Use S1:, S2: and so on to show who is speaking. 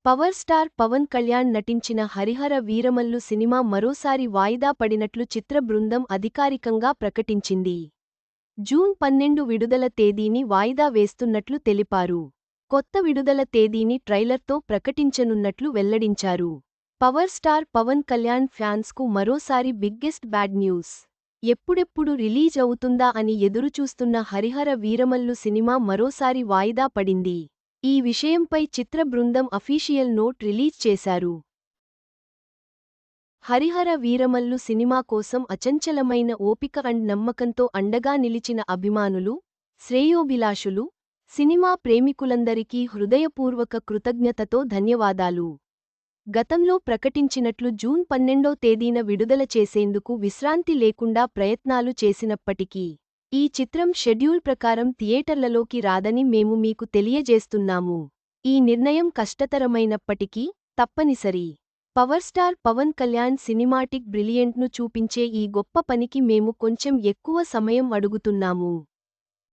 S1: Power star Pawan Kalyan నటించిన Harihara Veeramallu cinema మరోసారి వాయిదా పడినట్లు చిత్ర బృందం అధికారికంగా ప్రకటించింది. జూన్ 12 విడుదల తేదీని వాయిదా వేస్తున్నట్లు తెలిపారు. కొత్త విడుదల తేదీని ట్రైలర్తో ప్రకటించనున్నట్లు వెల్లడించారు. పవర్ స్టార్ పవన్ కళ్యాణ్ ఫ్యాన్స్కు మరోసారి బిగ్గెస్ట్ బ్యాడ్ న్యూస్. ఎప్పుడెప్పుడు రిలీజ్ అవుతుందా అని ఎదురుచూస్తున్న హరిహర వీరమల్లు సినిమా మరోసారి వాయిదా పడింది. ఈ విషయంపై చిత్ర బృందం అఫీషియల్ నోట్ రిలీజ్ చేశారు. హరిహర వీరమల్లు సినిమా కోసం అచంచలమైన ఓపిక అండ్ నమ్మకంతో అండగా నిలిచిన అభిమానులు, శ్రేయోభిలాషులు, సినిమా ప్రేమికులందరికీ హృదయపూర్వక కృతజ్ఞతతో ధన్యవాదాలు. గతంలో ప్రకటించినట్లు జూన్ 12వ తేదీన విడుదల చేసేందుకు విశ్రాంతి లేకుండా ప్రయత్నాలు చేసినప్పటికీ, ఈ చిత్రం షెడ్యూల్ ప్రకారం థియేటర్లలోకి రాదని మేము మీకు తెలియజేస్తున్నాము. ఈ నిర్ణయం కష్టతరమైనప్పటికీ తప్పనిసరి. Power star Pawan Kalyan cinematic బ్రిలియంట్ను చూపించే ఈ గొప్ప పనికి మేము కొంచెం ఎక్కువ సమయం అడుగుతున్నాము.